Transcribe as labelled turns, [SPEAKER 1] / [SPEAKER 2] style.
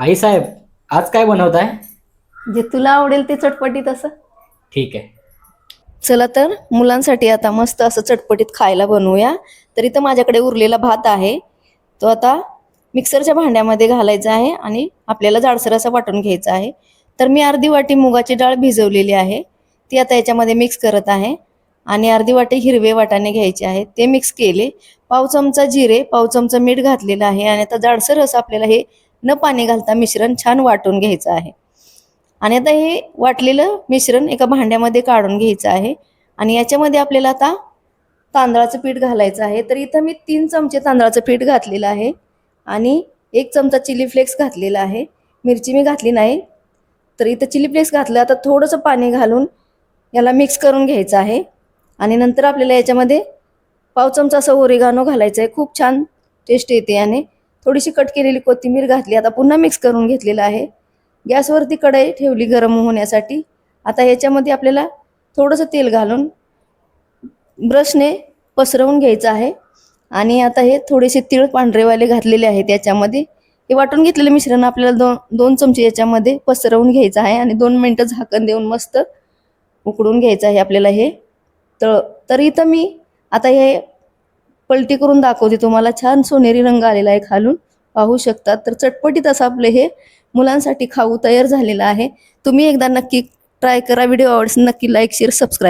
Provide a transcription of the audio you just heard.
[SPEAKER 1] आई साहेब, आज काय बनवताय?
[SPEAKER 2] जे तुला आवडेल ते चटपटीत असं.
[SPEAKER 1] ठीक आहे.
[SPEAKER 2] चला तर मुलांसाठी आता मस्त असं चटपटीत खायला बनवूया. तर इथं माझ्याकडे उरलेला भात आहे, तो आता मिक्सरच्या भांड्यामध्ये घालायचा आहे आणि आपल्याला जाडसर असा वाटून घ्यायचा आहे. तर मी अर्धी वाटी मुगाची डाळ भिजवलेली आहे, ती आता याच्यामध्ये मिक्स करत आहे. आणि अर्धी वाटी हिरवे वाटाणे घ्यायचे आहेत, ते मिक्स केले. पाव चमचा जिरे, पाव चमचा मीठ घातलेलं आहे. आणि आता जाडसर असं आपल्याला हे न पाणी घालता मिश्रण छान वाटून घ्यायचं आहे. आणि आता हे वाटलेलं मिश्रण एका भांड्यामध्ये काढून घ्यायचं आहे. आणि याच्यामध्ये आपल्याला आता तांदळाचं पीठ घालायचं आहे. तर इथं मी 3 चमचे तांदळाचं पीठ घातलेलं आहे आणि 1 चमचा चिली फ्लेक्स घातलेला आहे. मिरची मी घातली नाही, तर इथं चिली फ्लेक्स घातलं. आता थोडंसं पाणी घालून याला मिक्स करून घ्यायचं आहे. आणि नंतर आपल्याला याच्यामध्ये पाव चमचा असं ओरिगानो घालायचं आहे, खूप छान टेस्ट येते. आणि थोडीशी कट केलेली कोथिंबीर घातली. आता पुन्हा मिक्स करून घेतलेलं आहे. गॅसवरती कढई ठेवली गरम होण्यासाठी. आता याच्यामध्ये आपल्याला थोडंसं तेल घालून ब्रशने पसरवून घ्यायचं आहे. आणि आता हे थोडेसे तीळ पांढरेवाले घातलेले आहेत याच्यामध्ये. हे वाटून घेतलेलं मिश्रण आपल्याला दोन चमचे याच्यामध्ये पसरवून घ्यायचं आहे आणि 2 मिनिटं झाकण देऊन मस्त उकडून घ्यायचं आहे आपल्याला हे. तर इथं मी आता हे पलटी करून दाखवते तुम्हाला. छान सोनेरी रंग आलेला आहे खालून, पाहू शकता. तर चटपटीत असं आपलं हे मुलांसाठी खाऊ तयार झालेलं आहे. तुम्ही एकदा नक्की ट्राय करा. व्हिडिओ आवडल्यास नक्की लाईक, शेअर, सबस्क्राईब.